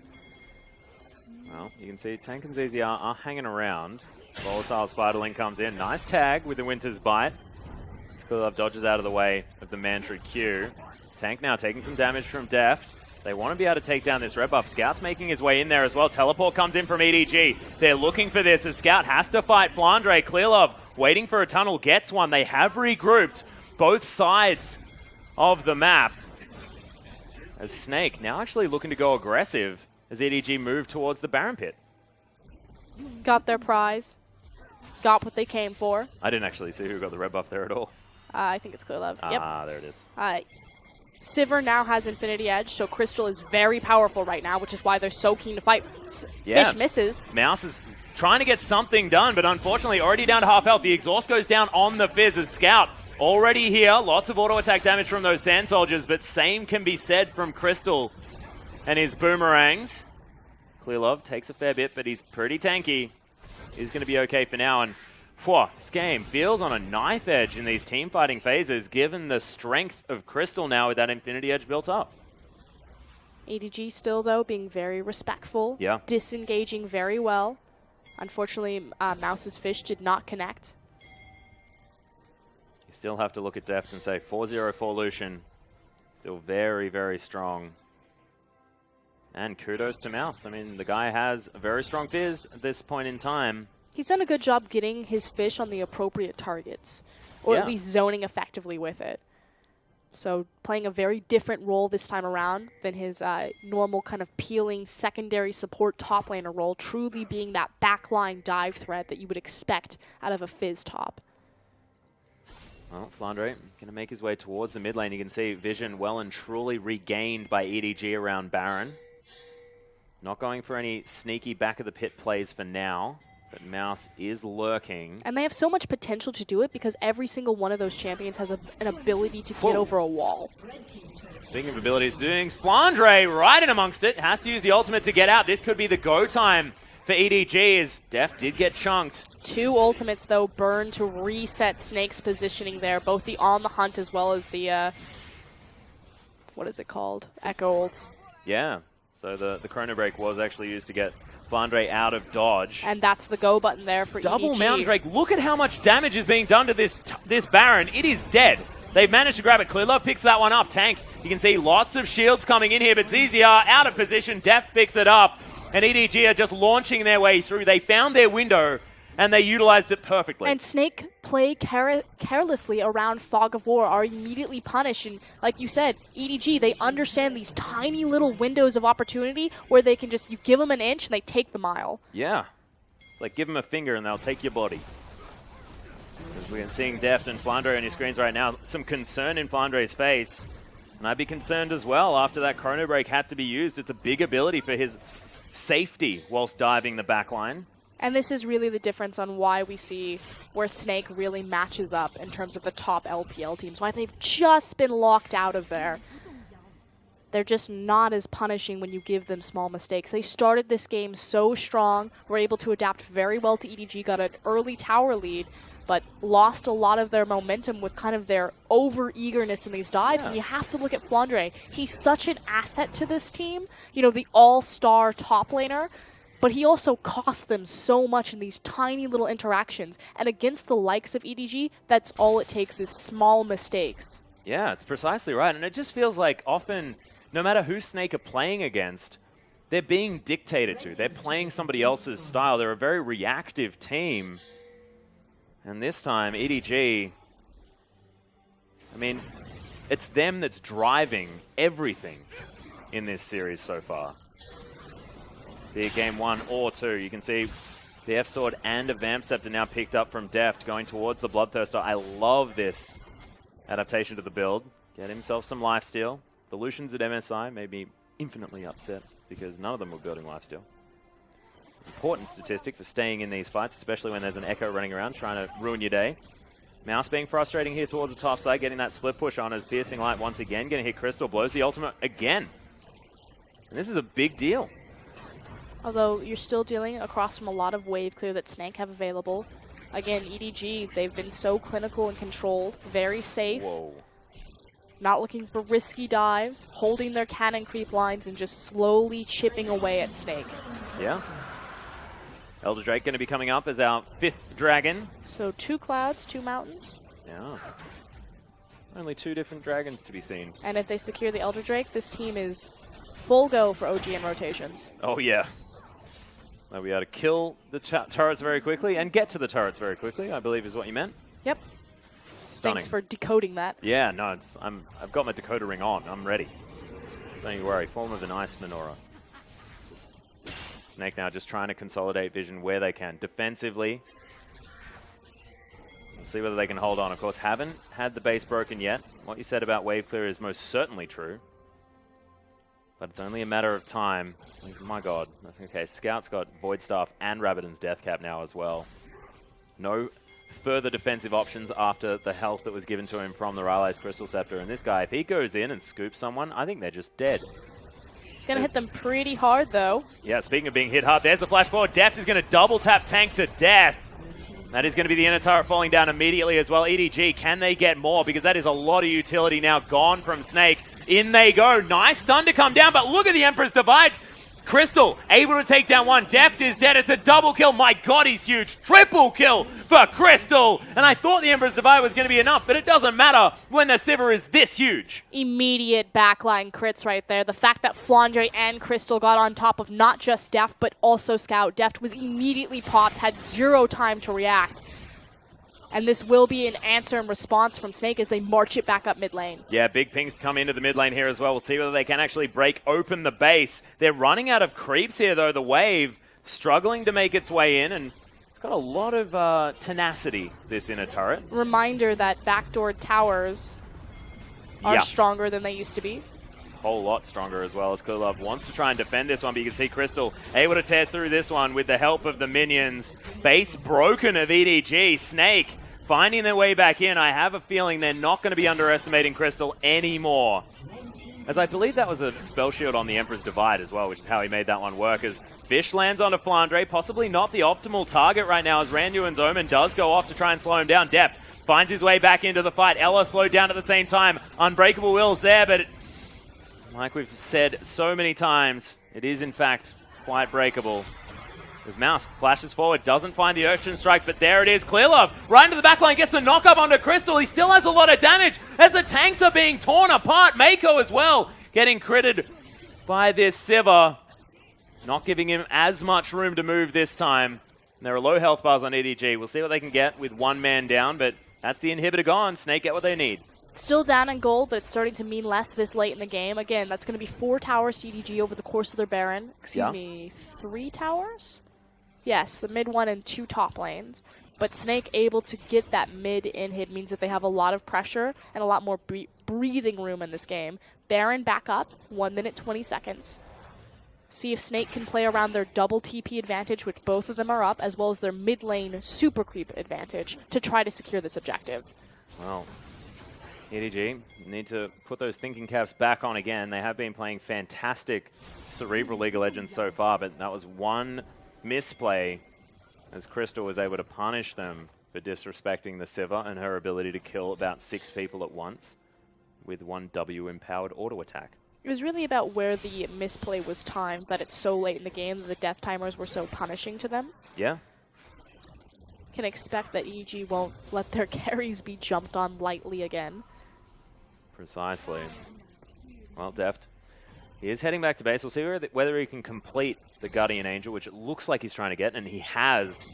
Well, you can see Tank and ZZR are hanging around. Volatile Spiderling comes in. Nice tag with the Winter's Bite. Squirrelove dodges out of the way of the Mantra Q. Tank now taking some damage from Deft. They want to be able to take down this red buff. Scout's making his way in there as well. Teleport comes in from EDG. They're looking for this as Scout has to fight Flandre. Clearlove waiting for a tunnel, gets one. They have regrouped both sides of the map. As Snake now actually looking to go aggressive as EDG move towards the Baron Pit. Got their prize. Got what they came for. I didn't actually see who got the red buff there at all. I think it's Clearlove. Yep. There it is. Sivir now has Infinity Edge, so Crystal is very powerful right now, which is why they're so keen to fight. Fish misses. Mouse is trying to get something done, but unfortunately already down to half health. The exhaust goes down on the Fizz as Scout already here. Lots of auto attack damage from those Sand Soldiers, but same can be said from Crystal and his boomerangs. Clearlove takes a fair bit, but he's pretty tanky. He's going to be okay for now, and this game feels on a knife edge in these team fighting phases, given the strength of Crystal now with that Infinity Edge built up. ADG still, though, being very respectful. Yeah. Disengaging very well. Unfortunately, Mouse's Fish did not connect. You still have to look at Deft and say 4-0 Lucian. Still very, very strong. And kudos to Mouse. I mean, the guy has a very strong Fizz at this point in time. He's done a good job getting his Fish on the appropriate targets, or at least zoning effectively with it. So playing a very different role this time around than his normal kind of peeling secondary support top laner role, truly being that backline dive threat that you would expect out of a Fizz top. Well, Flandre going to make his way towards the mid lane. You can see vision well and truly regained by EDG around Baron. Not going for any sneaky back of the pit plays for now. But Mouse is lurking. And they have so much potential to do it because every single one of those champions has an ability to get over a wall. Speaking of abilities doing, Flandre right in amongst it. Has to use the ultimate to get out. This could be the go time for EDG as Deft did get chunked. 2 ultimates, though, burn to reset Snake's positioning there. Both the On the Hunt as well as the, what is it called? Echo ult. Yeah, so the Chrono Break was actually used to get Flandre out of dodge. And that's the go button there for Double EDG. Mountain Drake. Look at how much damage is being done to this Baron. It is dead. They've managed to grab it. Clearlove picks that one up. Tank, you can see lots of shields coming in here, but ZZR out of position. Deft picks it up, and EDG are just launching their way through. They found their window, and they utilized it perfectly. And Snake play carelessly around Fog of War, are immediately punished. And like you said, EDG, they understand these tiny little windows of opportunity where they can just, you give them an inch and they take the mile. Yeah. It's like give them a finger and they'll take your body. As we're seeing Deft and Flandre on your screens right now, some concern in Flandre's face. And I'd be concerned as well after that Chrono Break had to be used. It's a big ability for his safety whilst diving the backline. And this is really the difference on why we see where Snake really matches up in terms of the top LPL teams, why they've just been locked out of there. They're just not as punishing when you give them small mistakes. They started this game so strong, were able to adapt very well to EDG, got an early tower lead, but lost a lot of their momentum with kind of their over-eagerness in these dives. Yeah. And you have to look at Flandre. He's such an asset to this team, you know, the all-star top laner, but he also costs them so much in these tiny little interactions. And against the likes of EDG, that's all it takes is small mistakes. Yeah, it's precisely right. And it just feels like often, no matter who Snake are playing against, they're being dictated to. They're playing somebody else's style. They're a very reactive team. And this time, EDG, I mean, it's them that's driving everything in this series so far. Be it game 1 or 2, you can see the F-Sword and a Vamp Scepter now picked up from Deft, going towards the Bloodthirster. I love this adaptation to the build. Get himself some lifesteal. The Lucians at MSI may be infinitely upset because none of them were building lifesteal. Important statistic for staying in these fights, especially when there's an Echo running around trying to ruin your day. Mouse being frustrating here towards the top side, getting that split push on as Piercing Light once again, getting hit Crystal, blows the ultimate again. And this is a big deal. Although you're still dealing across from a lot of wave clear that Snake have available. Again, EDG, they've been so clinical and controlled, very safe. Whoa. Not looking for risky dives, holding their cannon creep lines and just slowly chipping away at Snake. Yeah. Elder Drake going to be coming up as our 5th dragon. So 2 clouds, 2 mountains. Yeah. Only 2 different dragons to be seen. And if they secure the Elder Drake, this team is full go for OGN rotations. Oh, yeah. They'll be able to kill the turrets very quickly and get to the turrets very quickly, I believe is what you meant. Yep. Stunning. Thanks for decoding that. Yeah, no, I've got my decoder ring on. I'm ready. Don't you worry. Form of an ice menorah. Snake now just trying to consolidate vision where they can. Defensively, we'll see whether they can hold on. Of course, haven't had the base broken yet. What you said about wave clear is most certainly true. But it's only a matter of time. My god. Okay, Scout's got Void Staff and Rabbidan's Death Cap now as well. No further defensive options after the health that was given to him from the Rylai's Crystal Scepter. And this guy, if he goes in and scoops someone, I think they're just dead. It's going to hit them pretty hard, though. Yeah, speaking of being hit hard, there's the flash forward. Deft is going to double tap Tank to death. That is going to be the inner turret falling down immediately as well. EDG, can they get more? Because that is a lot of utility now gone from Snake. In they go. Nice stun to come down, but look at the Emperor's Divide. Crystal able to take down one. Deft is dead. It's a double kill. My god, he's huge. Triple kill for Crystal. And I thought the Emperor's Divide was going to be enough, but it doesn't matter when the Sivir is this huge. Immediate backline crits right there. The fact that Flandre and Crystal got on top of not just Deft, but also Scout. Deft was immediately popped, had 0 time to react. And this will be an answer and response from Snake as they march it back up mid lane. Yeah, big pings come into the mid lane here as well. We'll see whether they can actually break open the base. They're running out of creeps here, though. The wave struggling to make its way in, and it's got a lot of tenacity, this inner turret. Reminder that backdoor towers are stronger than they used to be. whole lot stronger as well, as Kulov wants to try and defend this one, but you can see Crystal able to tear through this one with the help of the minions. Base broken of EDG. Snake finding their way back in. I have a feeling they're not going to be underestimating Crystal anymore, as I believe that was a spell shield on the Emperor's Divide as well, which is how he made that one work, as Fish lands onto Flandre, possibly not the optimal target right now, as Randuin's Omen does go off to try and slow him down. Deft finds his way back into the fight. Ella slowed down at the same time. Unbreakable Will's there, but like we've said so many times, it is in fact quite breakable. As Mouse flashes forward, doesn't find the Ocean Strike, but there it is. Clearlove right into the backline, gets the knock up onto Crystal. He still has a lot of damage as the tanks are being torn apart. Mako as well getting critted by this Sivir, not giving him as much room to move this time. And there are low health bars on EDG. We'll see what they can get with one man down, but that's the inhibitor gone. Snake get what they need. Still down in gold, but it's starting to mean less this late in the game. Again, that's going to be 4 towers to EDG over the course of their Baron. Excuse me, 3 towers? Yes, the mid one and 2 top lanes. But Snake able to get that mid inhib means that they have a lot of pressure and a lot more breathing room in this game. Baron back up, 1 minute 20 seconds. See if Snake can play around their double TP advantage, which both of them are up, as well as their mid lane super creep advantage to try to secure this objective. Well, EDG need to put those thinking caps back on again. They have been playing fantastic Cerebral League of Legends so far, but that was one misplay as Crystal was able to punish them for disrespecting the Sivir and her ability to kill about 6 people at once with one W-empowered auto attack. It was really about where the misplay was timed, that it's so late in the game that the death timers were so punishing to them. Yeah. Can expect that EG won't let their carries be jumped on lightly again. Precisely. Well, Deft, he is heading back to base. We'll see whether he can complete the Guardian Angel, which it looks like he's trying to get, and he has.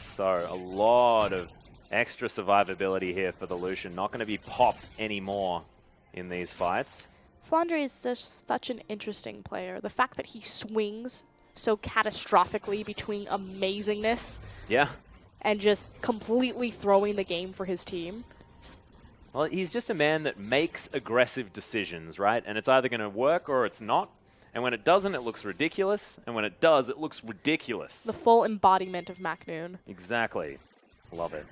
So a lot of extra survivability here for the Lucian. Not going to be popped anymore in these fights. Flandre is just such an interesting player. The fact that he swings so catastrophically between amazingness and just completely throwing the game for his team. Well, he's just a man that makes aggressive decisions, right? And it's either going to work or it's not. And when it doesn't, it looks ridiculous. And when it does, it looks ridiculous. The full embodiment of Macnoon. Exactly. Love it.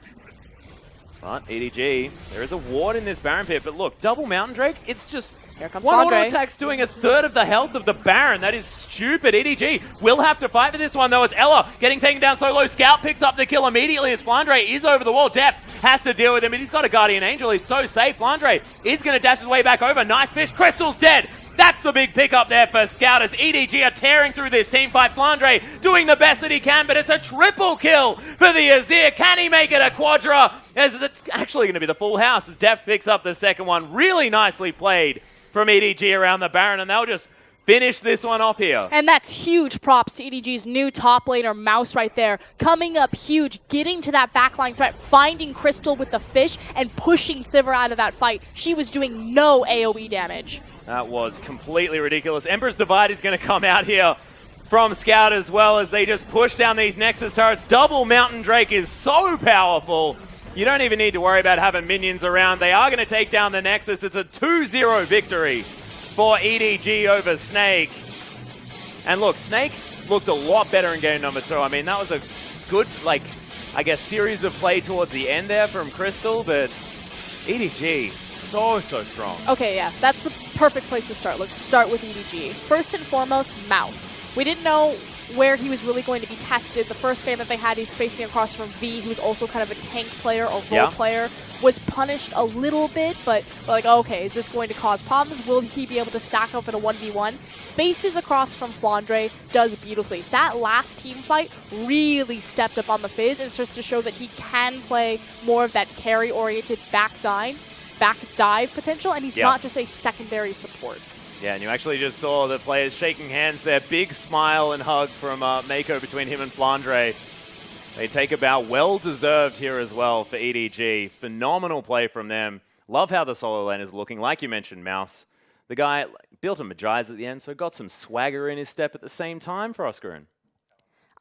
But EDG, there is a ward in this Baron pit. But look, double Mountain Drake, it's just... Here comes one auto Flandre. attack's doing 1/3 of the health of the Baron. That is stupid. EDG will have to fight for this one, though, as Ella getting taken down so low. Scout picks up the kill immediately as Flandre is over the wall. Deft has to deal with him, but he's got a Guardian Angel. He's so safe. Flandre is going to dash his way back over. Nice fish. Crystal's dead. That's the big pickup there for Scout as EDG are tearing through this team fight. Flandre doing the best that he can, but it's a triple kill for the Azir. Can he make it a quadra? As it's actually going to be the full house as Deft picks up the second one. Really nicely played from EDG around the Baron, and they'll just finish this one off here. And that's huge props to EDG's new top laner, Mouse, right there. Coming up huge, getting to that backline threat, finding Crystal with the fish, and pushing Sivir out of that fight. She was doing no AoE damage. That was completely ridiculous. Emperor's Divide is going to come out here from Scout as well as they just push down these Nexus turrets. Double Mountain Drake is so powerful. You don't even need to worry about having minions around. They are going to take down the Nexus. It's a 2-0 victory for EDG over Snake. And look, Snake looked a lot better in game number 2. I mean, that was a good, I guess, series of play towards the end there from Crystal, but EDG, so strong. Okay, yeah, that's the perfect place to start. Let's start with EDG. First and foremost, Mouse. We didn't know where he was really going to be tested. The first game that they had, he's facing across from V, who's also kind of a tank player or role player, was punished a little bit, but like, okay, is this going to cause problems? Will he be able to stack up in a 1v1? Faces across from Flandre, does beautifully. That last team fight really stepped up on the Fizz, and starts to show that he can play more of that carry-oriented back dive potential, and he's not just a secondary support. Yeah, and you actually just saw the players shaking hands there. Big smile and hug from Mako between him and Flandre. They take a bow. Well-deserved here as well for EDG. Phenomenal play from them. Love how the solo lane is looking. Like you mentioned, Mouse. The guy built a Magi's at the end, so got some swagger in his step at the same time for Oscarin.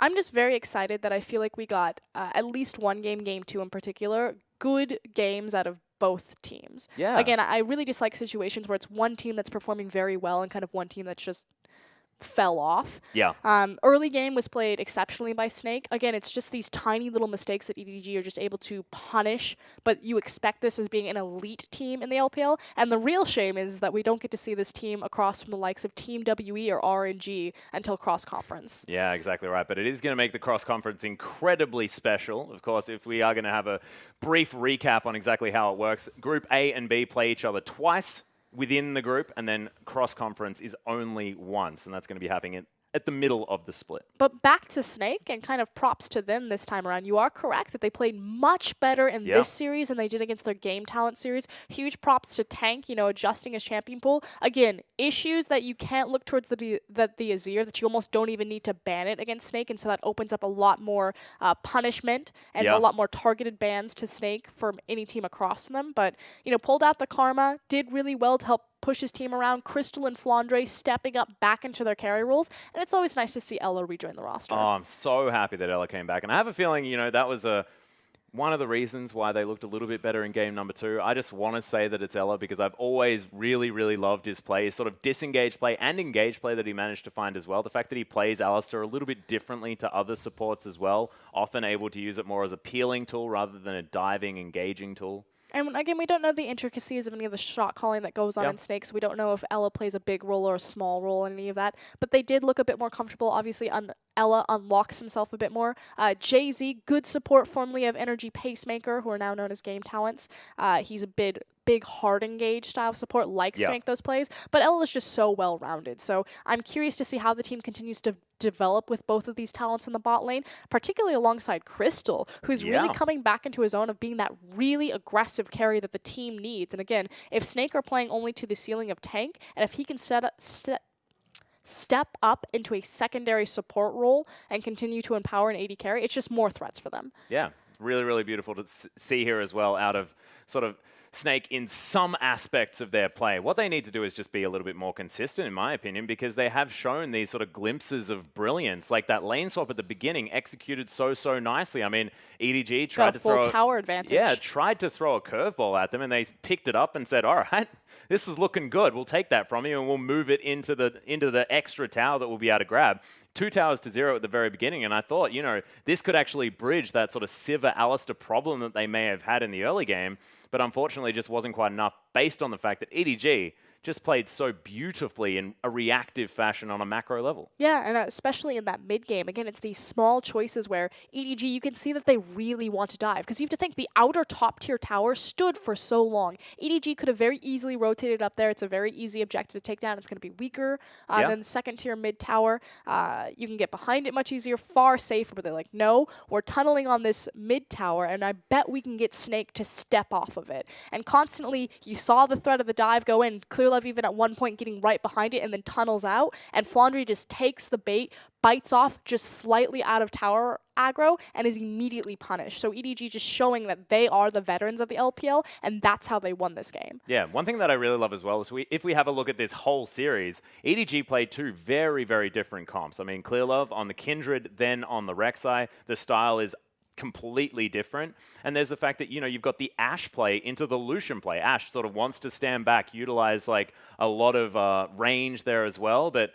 I'm just very excited that I feel like we got at least one game, game 2 in particular, good games out of both teams. Yeah. Again, I really dislike situations where it's one team that's performing very well and kind of one team that's just fell off. Yeah. Early game was played exceptionally by Snake. Again, it's just these tiny little mistakes that EDG are just able to punish, but you expect this as being an elite team in the LPL. And the real shame is that we don't get to see this team across from the likes of Team WE or RNG until cross-conference. Yeah, exactly right. But it is going to make the cross-conference incredibly special. Of course, if we are going to have a brief recap on exactly how it works, Group A and B play each other twice within the group, and then cross-conference is only once, and that's going to be happening at the middle of the split. But back to Snake, and kind of props to them this time around. You are correct that they played much better in this series than they did against their Game Talent series. Huge props to Tank, you know, adjusting his champion pool. Again, issues that you can't look towards the Azir, that you almost don't even need to ban it against Snake, and so that opens up a lot more punishment and a lot more targeted bans to Snake from any team across them. But, you know, pulled out the Karma, did really well to help push his team around. Crystal and Flandre stepping up back into their carry roles, and it's always nice to see Ella rejoin the roster. Oh, I'm so happy that Ella came back, and I have a feeling, you know, that was one of the reasons why they looked a little bit better in game number 2. I just want to say that it's Ella because I've always really, really loved his play, his sort of disengaged play and engaged play that he managed to find as well. The fact that he plays Alistar a little bit differently to other supports as well, often able to use it more as a peeling tool rather than a diving, engaging tool. And again, we don't know the intricacies of any of the shot calling that goes on in Snake, so we don't know if Ella plays a big role or a small role in any of that. But they did look a bit more comfortable. Obviously, Ella unlocks himself a bit more. Jay-Z, good support formerly of Energy Pacemaker, who are now known as Game Talents. He's a big hard engage style of support, likes to make those plays. But Ella is just so well-rounded. So I'm curious to see how the team continues to develop with both of these talents in the bot lane, particularly alongside Crystal, who's really coming back into his own of being that really aggressive carry that the team needs. And again, if Snake are playing only to the ceiling of tank, and if he can step up into a secondary support role and continue to empower an AD carry, it's just more threats for them. Yeah, really, really beautiful to see here as well out of sort of Snake in some aspects of their play. What they need to do is just be a little bit more consistent, in my opinion, because they have shown these sort of glimpses of brilliance. Like that lane swap at the beginning executed so nicely. I mean, EDG tried to throw full tower advantage. Yeah, tried to throw a curveball at them, and they picked it up and said, all right, this is looking good. We'll take that from you, and we'll move it into the extra tower that we'll be able to grab. 2 towers to 0 at the very beginning, and I thought, you know, this could actually bridge that sort of Sivir Alistar problem that they may have had in the early game, but unfortunately just wasn't quite enough based on the fact that EDG just played so beautifully in a reactive fashion on a macro level. Yeah, and especially in that mid game. Again, it's these small choices where EDG, you can see that they really want to dive. Because you have to think the outer top tier tower stood for so long. EDG could have very easily rotated up there. It's a very easy objective to take down. It's going to be weaker than the second tier mid tower. You can get behind it much easier, far safer. But they're like, no, we're tunneling on this mid tower, and I bet we can get Snake to step off of it. And constantly, you saw the threat of the dive go in. Clearlove even at one point getting right behind it and then tunnels out, and Flandre just takes the bait, bites off just slightly out of tower aggro, and is immediately punished. So EDG just showing that they are the veterans of the LPL, and that's how they won this game. Yeah, one thing that I really love as well is if we have a look at this whole series, EDG played 2 very, very different comps. I mean, Clearlove on the Kindred, then on the Rek'Sai. The style is completely different. And there's the fact that, you know, you've got the Ashe play into the Lucian play. Ashe sort of wants to stand back, utilize like a lot of range there as well, but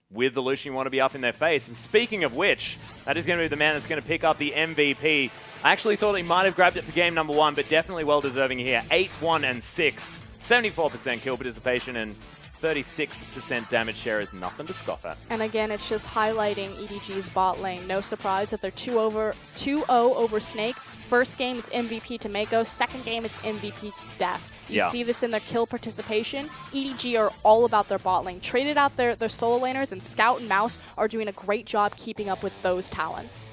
with the Lucian, you want to be up in their face. And speaking of which, that is going to be the man that's going to pick up the MVP. I actually thought he might have grabbed it for game number 1, but definitely well deserving here. 8, 1, and 6. 74% kill participation and 36% damage share is nothing to scoff at. And again, it's just highlighting EDG's bot lane. No surprise that they're 2-0 over Snake. First game, it's MVP to Mako. Second game, it's MVP to Def. You see this in their kill participation. EDG are all about their bot lane. Traded out their solo laners, and Scout and Mouse are doing a great job keeping up with those talents.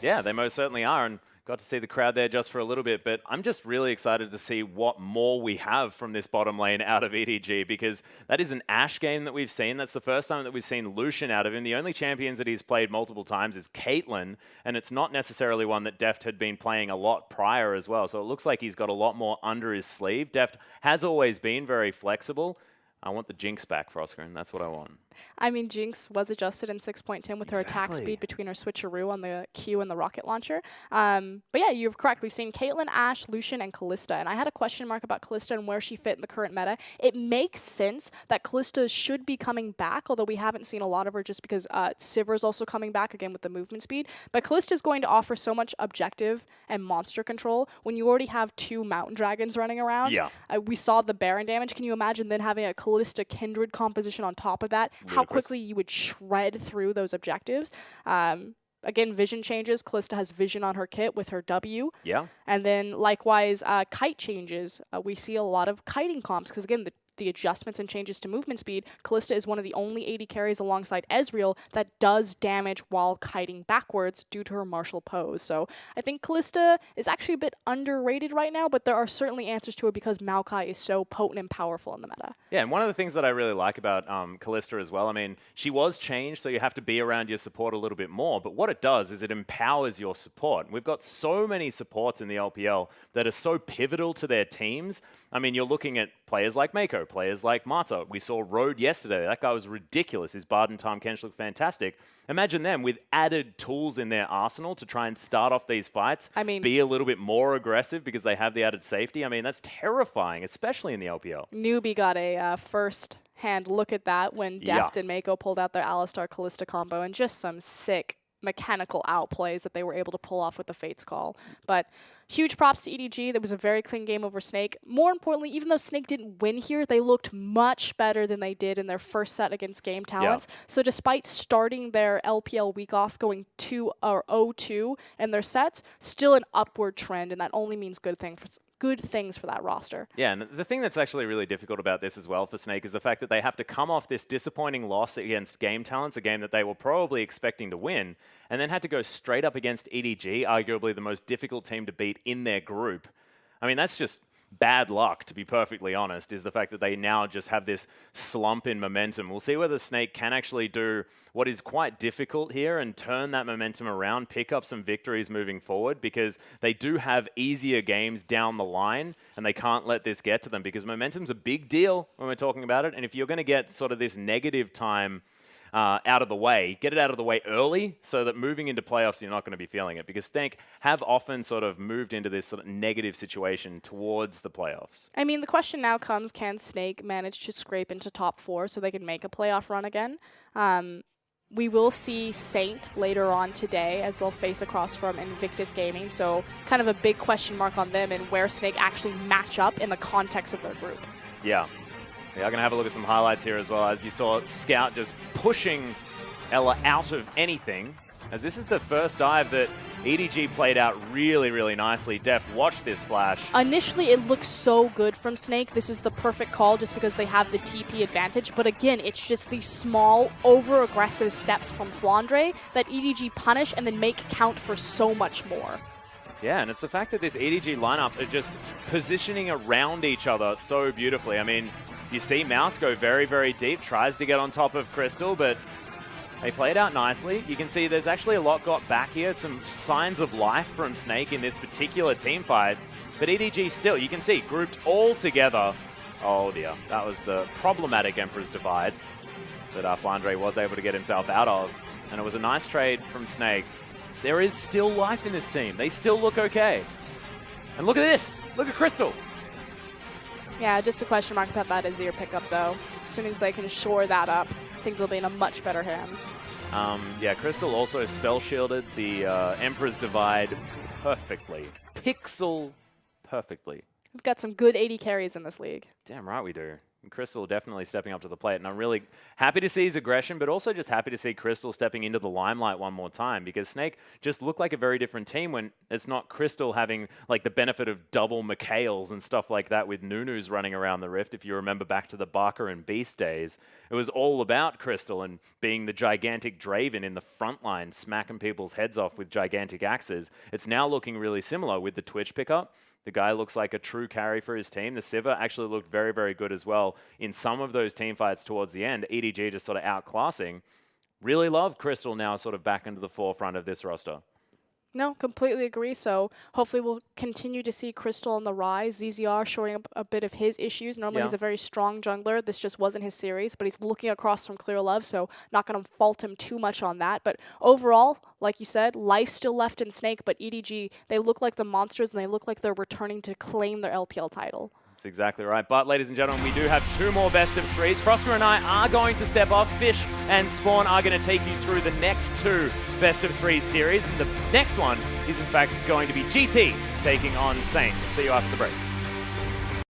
Yeah, they most certainly are. And got to see the crowd there just for a little bit, but I'm just really excited to see what more we have from this bottom lane out of EDG, because that is an Ashe game that we've seen. That's the first time that we've seen Lucian out of him. The only champions that he's played multiple times is Caitlyn, and it's not necessarily one that Deft had been playing a lot prior as well. So it looks like he's got a lot more under his sleeve. Deft has always been very flexible. I want the Jinx back, Frosker, and that's what I want. I mean, Jinx was adjusted in 6.10 with her attack speed between her switcheroo on the Q and the rocket launcher. But yeah, you're correct. We've seen Caitlyn, Ashe, Lucian, and Kalista. And I had a question mark about Kalista and where she fit in the current meta. It makes sense that Kalista should be coming back, although we haven't seen a lot of her just because Sivir's also coming back again with the movement speed. But Kalista is going to offer so much objective and monster control when you already have 2 Mountain Dragons running around. Yeah. We saw the Baron damage. Can you imagine then having a Kalista Kindred composition on top of that? How quickly you would shred through those objectives. Again, vision changes. Kalista has vision on her kit with her W. Yeah. And then likewise, kite changes. We see a lot of kiting comps because again, the adjustments and changes to movement speed, Kalista is one of the only AD carries alongside Ezreal that does damage while kiting backwards due to her martial pose. So I think Kalista is actually a bit underrated right now, but there are certainly answers to it because Maokai is so potent and powerful in the meta. Yeah, and one of the things that I really like about Kalista as well, I mean, she was changed, so you have to be around your support a little bit more, but what it does is it empowers your support. We've got so many supports in the LPL that are so pivotal to their teams. I mean, you're looking at players like Mako, players like Marta. We saw Road yesterday. That guy was ridiculous. His Bard and Time Kench looked fantastic. Imagine them with added tools in their arsenal to try and start off these fights, I mean, be a little bit more aggressive because they have the added safety. I mean, that's terrifying, especially in the LPL. Newbie got a first-hand look at that when Deft and Mako pulled out their Alistar Kalista combo and just some sick mechanical outplays that they were able to pull off with the Fates call. But huge props to EDG. There was a very clean game over Snake. More importantly, even though Snake didn't win here, they looked much better than they did in their first set against Game Talents. Yeah. So despite starting their LPL week off going 0-2 in their sets, still an upward trend, and that only means good things for that roster. Yeah, and the thing that's actually really difficult about this as well for Snake is the fact that they have to come off this disappointing loss against Game Talents, a game that they were probably expecting to win, and then had to go straight up against EDG, arguably the most difficult team to beat in their group. I mean, that's just bad luck, to be perfectly honest, is the fact that they now just have this slump in momentum. We'll see whether Snake can actually do what is quite difficult here and turn that momentum around, pick up some victories moving forward, because they do have easier games down the line, and they can't let this get to them, because momentum's a big deal when we're talking about it, and if you're going to get sort of this negative time out of the way, get it out of the way early so that moving into playoffs, you're not going to be feeling it, because Snake have often sort of moved into this sort of negative situation towards the playoffs. I mean, the question now comes, can Snake manage to scrape into top 4 so they can make a playoff run again? We will see Saint later on today as they'll face across from Invictus Gaming, so kind of a big question mark on them and where Snake actually match up in the context of their group. Yeah. Yeah, I'm going to have a look at some highlights here as well. As you saw, Scout just pushing Ella out of anything, as this is the first dive that EDG played out really, really nicely. Deft, watch this flash. Initially, it looks so good from Snake. This is the perfect call just because they have the TP advantage. But again, it's just these small, over-aggressive steps from Flandre that EDG punish and then make count for so much more. Yeah, and it's the fact that this EDG lineup are just positioning around each other so beautifully. I mean, you see Mouse go very, very deep, tries to get on top of Crystal, but they play it out nicely. You can see there's actually a lot got back here, some signs of life from Snake in this particular team fight. But EDG still, you can see, grouped all together. Oh dear, that was the problematic Emperor's Divide that Flandre was able to get himself out of. And it was a nice trade from Snake. There is still life in this team. They still look okay. And look at this. Look at Crystal. Yeah, just a question mark about that Azir pickup, though. As soon as they can shore that up, I think they'll be in a much better hands. Yeah, Crystal also spell shielded the Emperor's Divide perfectly. Pixel perfectly. We've got some good AD carries in this league. Damn right we do. And Crystal definitely stepping up to the plate, and I'm really happy to see his aggression, but also just happy to see Crystal stepping into the limelight one more time, because Snake just looked like a very different team when it's not Crystal having like the benefit of double Mikhails and stuff like that with Nunu's running around the Rift. If you remember back to the Barker and Beast days, it was all about Crystal and being the gigantic Draven in the front line, smacking people's heads off with gigantic axes. It's now looking really similar with the Twitch pickup. The guy looks like a true carry for his team. The Sivir actually looked very, very good as well in some of those team fights towards the end. EDG just sort of outclassing. Really love Crystal now sort of back into the forefront of this roster. No, completely agree. So hopefully we'll continue to see Crystal on the rise. ZZR showing up a bit of his issues. Normally he's a very strong jungler. This just wasn't his series, but he's looking across from Clear Love, so not going to fault him too much on that. But overall, like you said, life still left in Snake, but EDG, they look like the monsters and they look like they're returning to claim their LPL title. That's exactly right. But, ladies and gentlemen, we do have 2 more best of 3s. Frosker and I are going to step off. Fish and Spawn are going to take you through the next 2 best of 3 series. And the next one is, in fact, going to be GT taking on Saint. We'll see you after the break.